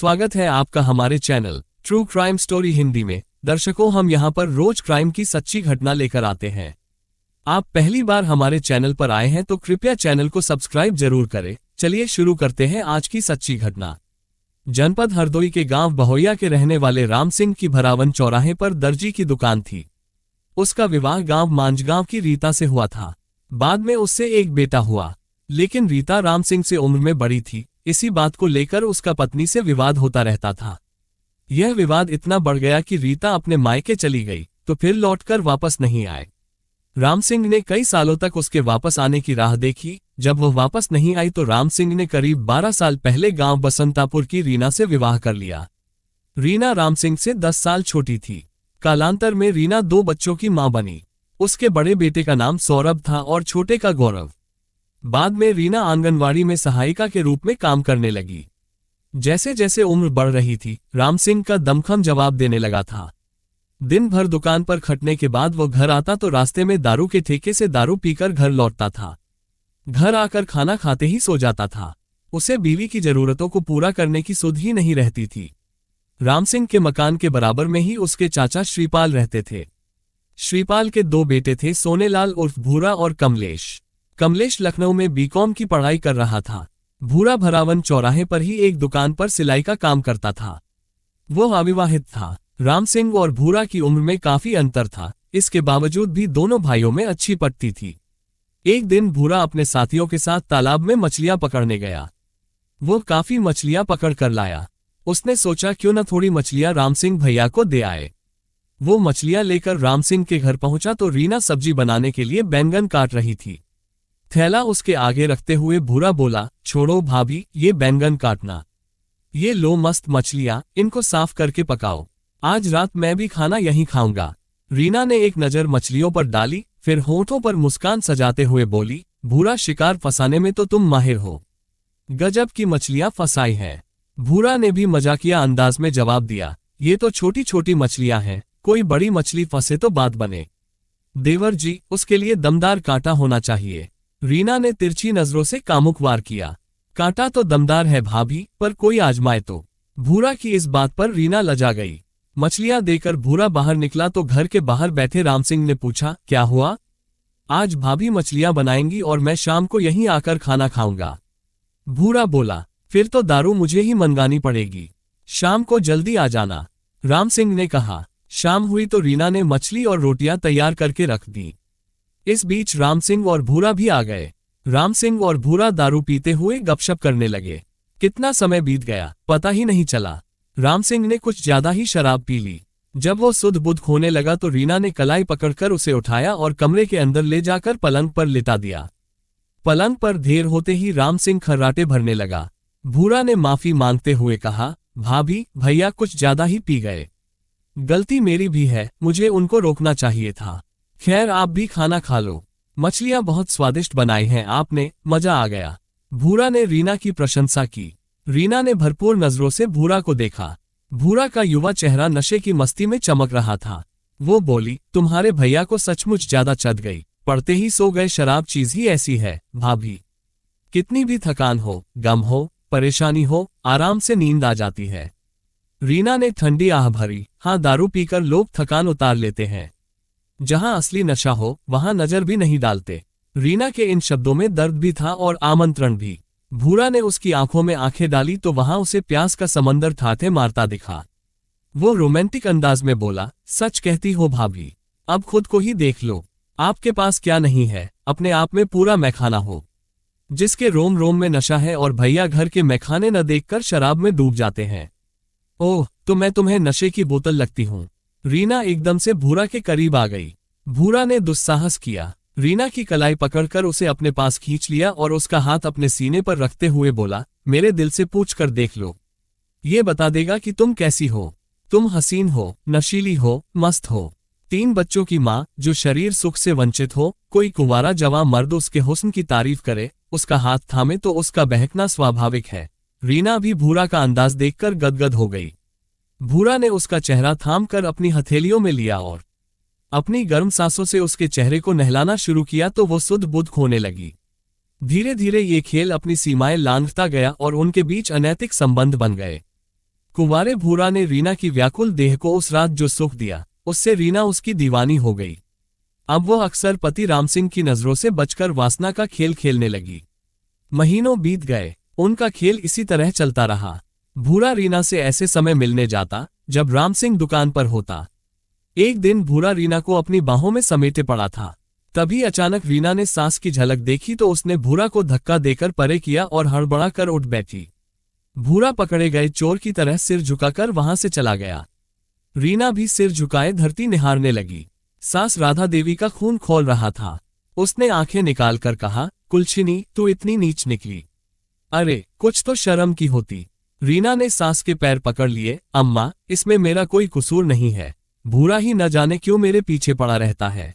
स्वागत है आपका हमारे channel true crime story Hindi में। दर्शकों, हम यहाँ पर रोज क्राइम की सच्ची घटना लेकर आते हैं। आप पहली बार हमारे चैनल पर आए हैं तो कृपया चैनल को सब्सक्राइब जरूर करें। चलिए शुरू करते हैं आज की सच्ची घटना। जनपद हरदोई के गांव बहोइया के रहने वाले राम सिंह की भरावन चौराहे पर दर्जी की दुकान थी। उसका विवाह गांव मांझगांव की रीता से हुआ था। बाद में उससे एक बेटा हुआ, लेकिन रीता राम सिंह से उम्र में बड़ी थी। इसी बात को लेकर उसका पत्नी से विवाद होता रहता था। यह विवाद इतना बढ़ गया कि रीता अपने मायके चली गई तो फिर लौटकर वापस नहीं आए। राम सिंह ने कई सालों तक उसके वापस आने की राह देखी। जब वह वापस नहीं आई तो राम सिंह ने करीब 12 साल पहले गांव बसंतापुर की रीना से विवाह कर लिया। रीना राम सिंह से 10 साल छोटी थी। कालांतर में रीना 2 बच्चों की मां बनी। उसके बड़े बेटे का नाम सौरभ था और छोटे का गौरव। बाद में रीना आंगनवाड़ी में सहायिका के रूप में काम करने लगी। जैसे जैसे उम्र बढ़ रही थी, राम सिंह का दमखम जवाब देने लगा था। दिन भर दुकान पर खटने के बाद वो घर आता तो रास्ते में दारू के ठेके से दारू पीकर घर लौटता था। घर आकर खाना खाते ही सो जाता था। उसे बीवी की जरूरतों को पूरा करने की सुध ही नहीं रहती थी। राम सिंह के मकान के बराबर में ही उसके चाचा श्रीपाल रहते थे। श्रीपाल के 2 बेटे थे, सोनेलाल उर्फ भूरा और कमलेश। कमलेश लखनऊ में बीकॉम की पढ़ाई कर रहा था। भूरा भरावन चौराहे पर ही एक दुकान पर सिलाई का काम करता था। वो अविवाहित था। राम सिंह और भूरा की उम्र में काफी अंतर था। इसके बावजूद भी दोनों भाइयों में अच्छी पटती थी। एक दिन भूरा अपने साथियों के साथ तालाब में मछलियां पकड़ने गया। वो काफी मछलियां पकड़ कर लाया। उसने सोचा क्यों न थोड़ी मछलियां राम सिंह भैया को दे आए। वो मछलियां लेकर राम सिंह के घर पहुंचा तो रीना सब्जी बनाने के लिए बैंगन काट रही थी। थैला उसके आगे रखते हुए भूरा बोला, छोड़ो भाभी, ये बैंगन काटना। ये लो मस्त मछलियां, इनको साफ करके पकाओ। आज रात मैं भी खाना यहीं खाऊंगा। रीना ने एक नजर मछलियों पर डाली, फिर होठों पर मुस्कान सजाते हुए बोली, भूरा, शिकार फंसाने में तो तुम माहिर हो। गजब की मछलियां फंसाई हैं। भूरा ने भी मजाकिया अंदाज में जवाब दिया, ये तो छोटी छोटी मछलियां हैं, कोई बड़ी मछली फंसे तो बात बने। देवर जी, उसके लिए दमदार कांटा होना चाहिए। रीना ने तिरछी नजरों से कामुक वार किया। कांटा तो दमदार है भाभी, पर कोई आजमाए तो। भूरा की इस बात पर रीना लजा गई। मछलियां देकर भूरा बाहर निकला तो घर के बाहर बैठे राम सिंह ने पूछा, क्या हुआ? आज भाभी मछलियां बनाएंगी और मैं शाम को यहीं आकर खाना खाऊंगा। भूरा बोला, फिर तो दारू मुझे ही मंगानी पड़ेगी। शाम को जल्दी आ जाना। राम सिंह ने कहा। शाम हुई तो रीना ने मछली और रोटियां तैयार करके रख दी। इस बीच राम सिंह और भूरा भी आ गए। राम सिंह और भूरा दारू पीते हुए गपशप करने लगे। कितना समय बीत गया पता ही नहीं चला। राम सिंह ने कुछ ज्यादा ही शराब पी ली। जब वो सुध बुध खोने लगा तो रीना ने कलाई पकड़कर उसे उठाया और कमरे के अंदर ले जाकर पलंग पर लिटा दिया। पलंग पर ढेर होते ही राम सिंह खर्राटे भरने लगा। भूरा ने माफी मांगते हुए कहा, भाभी, भैया कुछ ज्यादा ही पी गए। गलती मेरी भी है, मुझे उनको रोकना चाहिए था। खैर, आप भी खाना खा लो। मछलियां बहुत स्वादिष्ट बनाई हैं आपने, मजा आ गया। भूरा ने रीना की प्रशंसा की। रीना ने भरपूर नजरों से भूरा को देखा। भूरा का युवा चेहरा नशे की मस्ती में चमक रहा था। वो बोली, तुम्हारे भैया को सचमुच ज्यादा चढ़ गई, पड़ते ही सो गए। शराब चीज ही ऐसी है भाभी, कितनी भी थकान हो, गम हो, परेशानी हो, आराम से नींद आ जाती है। रीना ने ठंडी आह भरी। हाँ, दारू पीकर लोग थकान उतार लेते हैं। जहां असली नशा हो वहां नजर भी नहीं डालते। रीना के इन शब्दों में दर्द भी था और आमंत्रण भी। भूरा ने उसकी आंखों में आंखें डाली तो वहां उसे प्यास का समंदर ठाठे मारता दिखा। वो रोमांटिक अंदाज में बोला, सच कहती हो भाभी, अब खुद को ही देख लो। आपके पास क्या नहीं है, अपने आप में पूरा मैखाना हो, जिसके रोम रोम में नशा है। और भैया घर के मैखाने न देखकर शराब में डूब जाते हैं। ओह, तो मैं तुम्हें नशे की बोतल लगती हूँ। रीना एकदम से भूरा के करीब आ गई। भूरा ने दुस्साहस किया। रीना की कलाई पकड़कर उसे अपने पास खींच लिया और उसका हाथ अपने सीने पर रखते हुए बोला, मेरे दिल से पूछ कर देख लो, ये बता देगा कि तुम कैसी हो। तुम हसीन हो, नशीली हो, मस्त हो, 3 बच्चों की माँ जो शरीर सुख से वंचित हो। कोई कुंवारा जवां मर्द उसके हुस्न की तारीफ करे, उसका हाथ थामे तो उसका बहकना स्वाभाविक है। रीना भी भूरा का अंदाज देखकर गदगद हो गई। भूरा ने उसका चेहरा थाम कर अपनी हथेलियों में लिया और अपनी गर्म सांसों से उसके चेहरे को नहलाना शुरू किया तो वो सुध बुध खोने लगी। धीरे धीरे ये खेल अपनी सीमाएं लांघता गया और उनके बीच अनैतिक संबंध बन गए। कुंवारे भूरा ने रीना की व्याकुल देह को उस रात जो सुख दिया, उससे रीना उसकी दीवानी हो गई। अब वो अक्सर पति राम सिंह की नजरों से बचकर वासना का खेल खेलने लगी। महीनों बीत गए, उनका खेल इसी तरह चलता रहा। भूरा रीना से ऐसे समय मिलने जाता जब राम सिंह दुकान पर होता। एक दिन भूरा रीना को अपनी बाहों में समेटे पड़ा था। तभी अचानक रीना ने सास की झलक देखी तो उसने भूरा को धक्का देकर परे किया और हड़बड़ा कर उठ बैठी। भूरा पकड़े गए चोर की तरह सिर झुकाकर वहां से चला गया। रीना भी सिर झुकाए धरती निहारने लगी। सास राधा देवी का खून खौल रहा था। उसने आंखें निकालकर कहा, कुलछिनी, तू इतनी नीच निकली? अरे कुछ तो शर्म की होती। रीना ने सास के पैर पकड़ लिए। अम्मा, इसमें मेरा कोई कसूर नहीं है। भूरा ही न जाने क्यों मेरे पीछे पड़ा रहता है।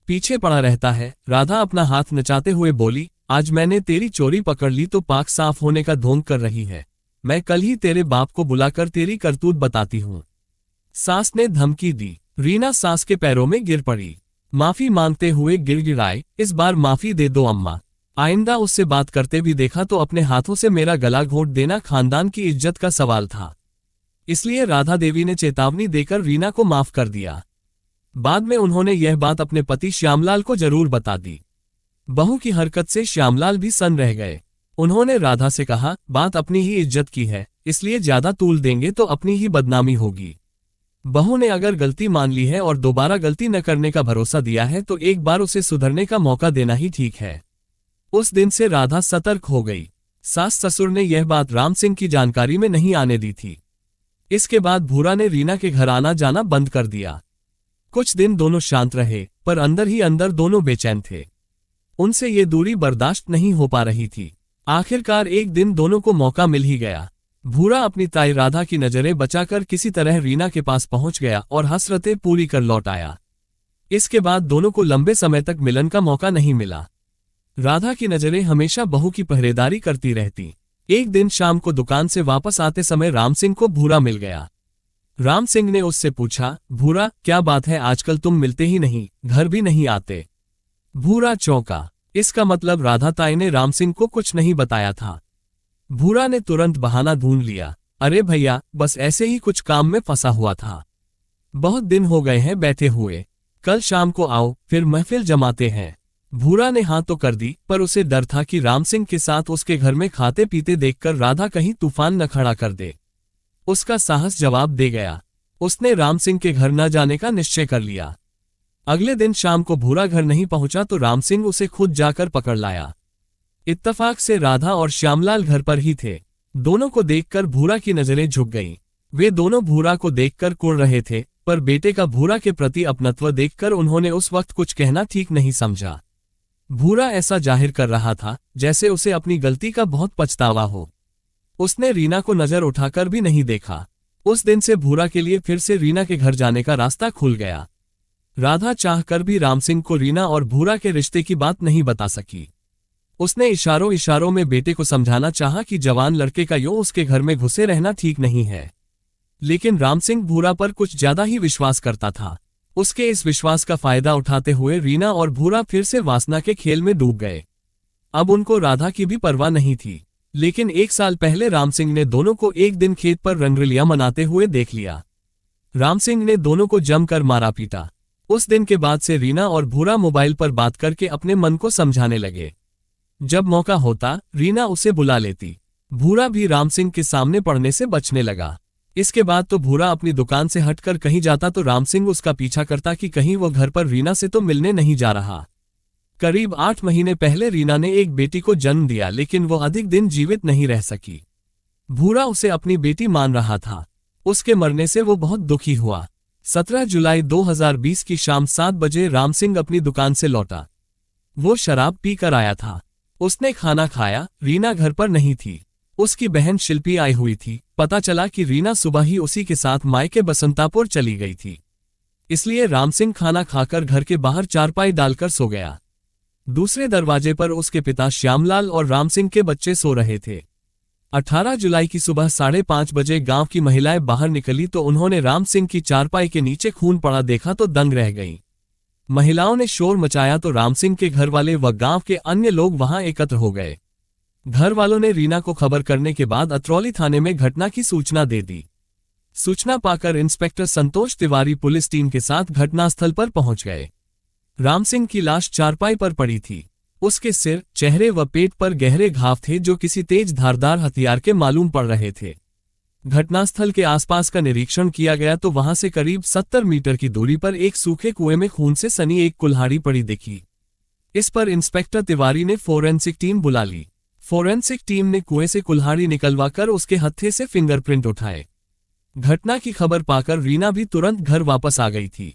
पीछे पड़ा रहता है? राधा अपना हाथ नचाते हुए बोली, आज मैंने तेरी चोरी पकड़ ली तो पाक साफ होने का ढोंग कर रही है। मैं कल ही तेरे बाप को बुलाकर तेरी करतूत बताती हूँ। सास ने धमकी दी। रीना सास के पैरों में गिर पड़ी। माफी मांगते हुए गिड़गिड़ाए, इस बार माफी दे दो अम्मा। आइंदा उससे बात करते भी देखा तो अपने हाथों से मेरा गला घोंट देना खानदान की इज्जत का सवाल था। इसलिए राधा देवी ने चेतावनी देकर रीना को माफ कर दिया। बाद में उन्होंने यह बात अपने पति श्यामलाल को जरूर बता दी। बहू की हरकत से श्यामलाल भी सन्न रह गए। उन्होंने राधा से कहा, बात अपनी ही इज्जत की है, इसलिए ज्यादा तूल देंगे तो अपनी ही बदनामी होगी। बहू ने अगर गलती मान ली है और दोबारा गलती न करने का भरोसा दिया है तो एक बार उसे सुधरने का मौका देना ही ठीक है। उस दिन से राधा सतर्क हो गई। सास ससुर ने यह बात राम सिंह की जानकारी में नहीं आने दी थी। इसके बाद भूरा ने रीना के घर आना जाना बंद कर दिया। कुछ दिन दोनों शांत रहे, पर अंदर ही अंदर दोनों बेचैन थे। उनसे ये दूरी बर्दाश्त नहीं हो पा रही थी। आखिरकार एक दिन दोनों को मौका मिल ही गया। भूरा अपनी ताई राधा की नजरें बचाकर किसी तरह रीना के पास पहुंच गया और हसरतें पूरी कर लौट आया। इसके बाद दोनों को लंबे समय तक मिलन का मौका नहीं मिला। राधा की नजरें हमेशा बहू की पहरेदारी करती रहती। एक दिन शाम को दुकान से वापस आते समय राम सिंह को भूरा मिल गया। राम सिंह ने उससे पूछा, भूरा क्या बात है, आजकल तुम मिलते ही नहीं, घर भी नहीं आते? भूरा चौंका। इसका मतलब राधा ताई ने राम सिंह को कुछ नहीं बताया था। भूरा ने तुरंत बहाना ढूंढ लिया, अरे भैया, बस ऐसे ही कुछ काम में फंसा हुआ था। बहुत दिन हो गए हैं बैठे हुए, कल शाम को आओ, फिर महफिल जमाते हैं। भूरा ने हाँ तो कर दी, पर उसे डर था कि राम सिंह के साथ उसके घर में खाते पीते देखकर राधा कहीं तूफान न खड़ा कर दे। उसका साहस जवाब दे गया। उसने राम सिंह के घर न जाने का निश्चय कर लिया। अगले दिन शाम को भूरा घर नहीं पहुंचा तो राम सिंह उसे खुद जाकर पकड़ लाया। इत्तफाक से राधा और श्यामलाल घर पर ही थे। दोनों को देखकर भूरा की नजरें झुक गईं। वे दोनों भूरा को देखकर कुढ़ रहे थे, पर बेटे का भूरा के प्रति अपनत्व देखकर उन्होंने उस वक्त कुछ कहना ठीक नहीं समझा। भूरा ऐसा जाहिर कर रहा था जैसे उसे अपनी गलती का बहुत पछतावा हो। उसने रीना को नजर उठाकर भी नहीं देखा। उस दिन से भूरा के लिए फिर से रीना के घर जाने का रास्ता खुल गया। राधा चाहकर भी राम सिंह को रीना और भूरा के रिश्ते की बात नहीं बता सकी। उसने इशारों इशारों में बेटे को समझाना चाहा कि जवान लड़के का यूं उसके घर में घुसे रहना ठीक नहीं है, लेकिन राम सिंह भूरा पर कुछ ज्यादा ही विश्वास करता था। उसके इस विश्वास का फायदा उठाते हुए रीना और भूरा फिर से वासना के खेल में डूब गए। अब उनको राधा की भी परवाह नहीं थी, लेकिन एक साल पहले राम सिंह ने दोनों को एक दिन खेत पर रंगरलियां मनाते हुए देख लिया। राम सिंह ने दोनों को जमकर मारा पीटा। उस दिन के बाद से रीना और भूरा मोबाइल पर बात करके अपने मन को समझाने लगे। जब मौका होता रीना उसे बुला लेती। भूरा भी राम सिंह के सामने पड़ने से बचने लगा। इसके बाद तो भूरा अपनी दुकान से हटकर कहीं जाता तो राम सिंह उसका पीछा करता कि कहीं वो घर पर रीना से तो मिलने नहीं जा रहा। करीब 8 महीने पहले रीना ने एक बेटी को जन्म दिया, लेकिन वो अधिक दिन जीवित नहीं रह सकी। भूरा उसे अपनी बेटी मान रहा था। उसके मरने से वो बहुत दुखी हुआ। 17 जुलाई 2020 की शाम 7 बजे राम सिंह अपनी दुकान से लौटा। वो शराब पीकर आया था। उसने खाना खाया। रीना घर पर नहीं थी। उसकी बहन शिल्पी आई हुई थी। पता चला कि रीना सुबह ही उसी के साथ मायके बसंतापुर चली गई थी। इसलिए राम सिंह खाना खाकर घर के बाहर चारपाई डालकर सो गया। दूसरे दरवाजे पर उसके पिता श्यामलाल और राम सिंह के बच्चे सो रहे थे। 18 जुलाई की सुबह 5:30 बजे गांव की महिलाएं बाहर निकली तो उन्होंने राम सिंह की चारपाई के नीचे खून पड़ा देखा तो दंग रह गईं। महिलाओं ने शोर मचाया तो राम सिंह के घर वाले व गांव के अन्य लोग वहां एकत्र हो गए। घर वालों ने रीना को खबर करने के बाद अतरौली थाने में घटना की सूचना दे दी। सूचना पाकर इंस्पेक्टर संतोष तिवारी पुलिस टीम के साथ घटनास्थल पर पहुंच गए। राम सिंह की लाश चारपाई पर पड़ी थी। उसके सिर, चेहरे व पेट पर गहरे घाव थे जो किसी तेज धारदार हथियार के मालूम पड़ रहे थे। घटनास्थल के आसपास का निरीक्षण किया गया तो वहां से करीब 70 मीटर की दूरी पर एक सूखे कुएं में खून से सनी एक कुल्हाड़ी पड़ी दिखी। इस पर इंस्पेक्टर तिवारी ने फोरेंसिक टीम बुला ली। फोरेंसिक टीम ने कुएं से कुल्हाड़ी निकलवाकर उसके हत्थे से फिंगरप्रिंट उठाए। घटना की खबर पाकर रीना भी तुरंत घर वापस आ गई थी।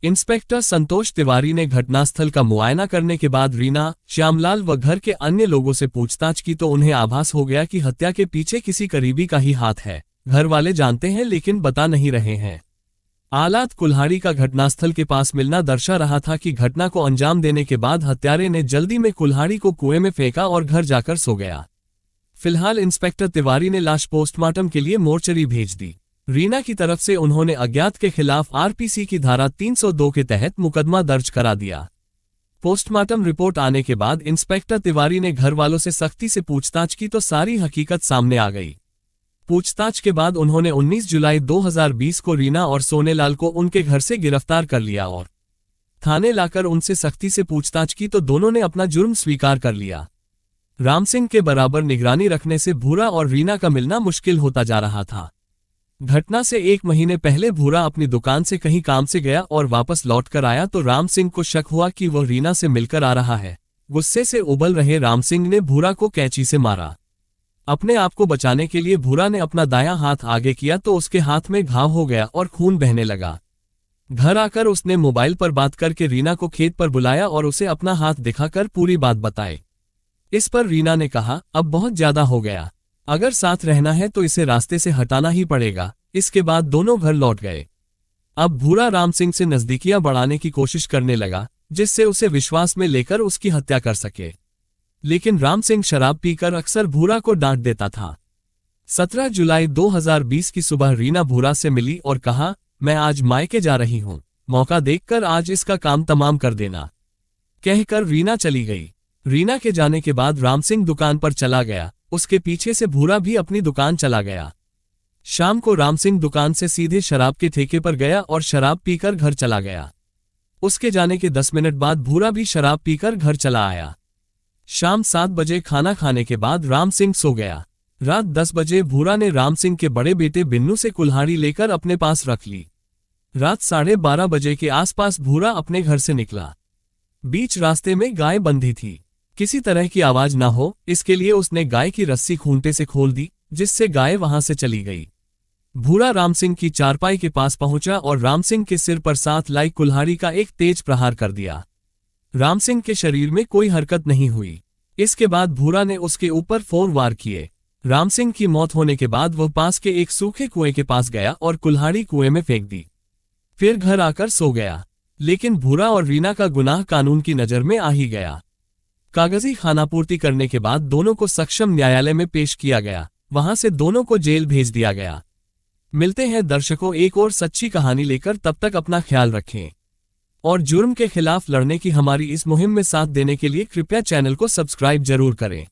इंस्पेक्टर संतोष तिवारी ने घटनास्थल का मुआयना करने के बाद रीना, श्यामलाल व घर के अन्य लोगों से पूछताछ की तो उन्हें आभास हो गया कि हत्या के पीछे किसी करीबी का ही हाथ है। घर वाले जानते हैं लेकिन बता नहीं रहे हैं। आलात कुल्हाड़ी का घटनास्थल के पास मिलना दर्शा रहा था कि घटना को अंजाम देने के बाद हत्यारे ने जल्दी में कुल्हाड़ी को कुएं में फेंका और घर जाकर सो गया। फिलहाल इंस्पेक्टर तिवारी ने लाश पोस्टमार्टम के लिए मोर्चरी भेज दी। रीना की तरफ से उन्होंने अज्ञात के खिलाफ आरपीसी की धारा 302 के तहत मुकदमा दर्ज करा दिया। पोस्टमार्टम रिपोर्ट आने के बाद इंस्पेक्टर तिवारी ने घर वालों से सख्ती से पूछताछ की तो सारी हकीकत सामने आ गई। पूछताछ के बाद उन्होंने 19 जुलाई 2020 को रीना और सोनेलाल को उनके घर से गिरफ्तार कर लिया और थाने लाकर उनसे सख्ती से पूछताछ की तो दोनों ने अपना जुर्म स्वीकार कर लिया। राम सिंह के बराबर निगरानी रखने से भूरा और रीना का मिलना मुश्किल होता जा रहा था। घटना से 1 महीने पहले भूरा अपनी दुकान से कहीं काम से गया और वापस लौट कर आया तो राम सिंह को शक हुआ कि वह रीना से मिलकर आ रहा है। गुस्से से उबल रहे राम सिंह ने भूरा को कैंची से मारा। अपने आप को बचाने के लिए भूरा ने अपना दायां हाथ आगे किया तो उसके हाथ में घाव हो गया और खून बहने लगा। घर आकर उसने मोबाइल पर बात करके रीना को खेत पर बुलाया और उसे अपना हाथ दिखाकर पूरी बात बताई। इस पर रीना ने कहा, अब बहुत ज्यादा हो गया, अगर साथ रहना है तो इसे रास्ते से हटाना ही पड़ेगा। इसके बाद दोनों घर लौट गए। अब भूरा राम सिंह से नजदीकियां बढ़ाने की कोशिश करने लगा जिससे उसे विश्वास में लेकर उसकी हत्या कर सके, लेकिन राम सिंह शराब पीकर अक्सर भूरा को डांट देता था। 17 जुलाई 2020 की सुबह रीना भूरा से मिली और कहा, मैं आज मायके जा रही हूं, मौका देखकर आज इसका काम तमाम कर देना। कहकर रीना चली गई। रीना के जाने के बाद राम सिंह दुकान पर चला गया। उसके पीछे से भूरा भी अपनी दुकान चला गया। शाम को राम सिंह दुकान से सीधे शराब के ठेके पर गया और शराब पीकर घर चला गया। उसके जाने के 10 मिनट बाद भूरा भी शराब पीकर घर चला आया। शाम 7 बजे खाना खाने के बाद राम सिंह सो गया। रात 10 बजे भूरा ने राम सिंह के बड़े बेटे बिन्नू से कुल्हाड़ी लेकर अपने पास रख ली। रात 12:30 बजे के आसपास भूरा अपने घर से निकला। बीच रास्ते में गाय बंधी थी। किसी तरह की आवाज ना हो इसके लिए उसने गाय की रस्सी खूंटे से खोल दी जिससे गाय वहां से चली गई। भूरा राम सिंह की चारपाई के पास पहुंचा और राम सिंह के सिर पर 7 लाई कुल्हाड़ी का एक तेज प्रहार कर दिया। राम सिंह के शरीर में कोई हरकत नहीं हुई। इसके बाद भूरा ने उसके ऊपर 4 वार किए। राम सिंह की मौत होने के बाद वह पास के एक सूखे कुएं के पास गया और कुल्हाड़ी कुएं में फेंक दी। फिर घर आकर सो गया। लेकिन भूरा और रीना का गुनाह कानून की नजर में आ ही गया। कागजी खानापूर्ति करने के बाद दोनों को सक्षम न्यायालय में पेश किया गया। वहां से दोनों को जेल भेज दिया गया। मिलते हैं दर्शकों एक और सच्ची कहानी लेकर, तब तक अपना ख्याल रखें और जुर्म के खिलाफ लड़ने की हमारी इस मुहिम में साथ देने के लिए कृपया चैनल को सब्सक्राइब जरूर करें।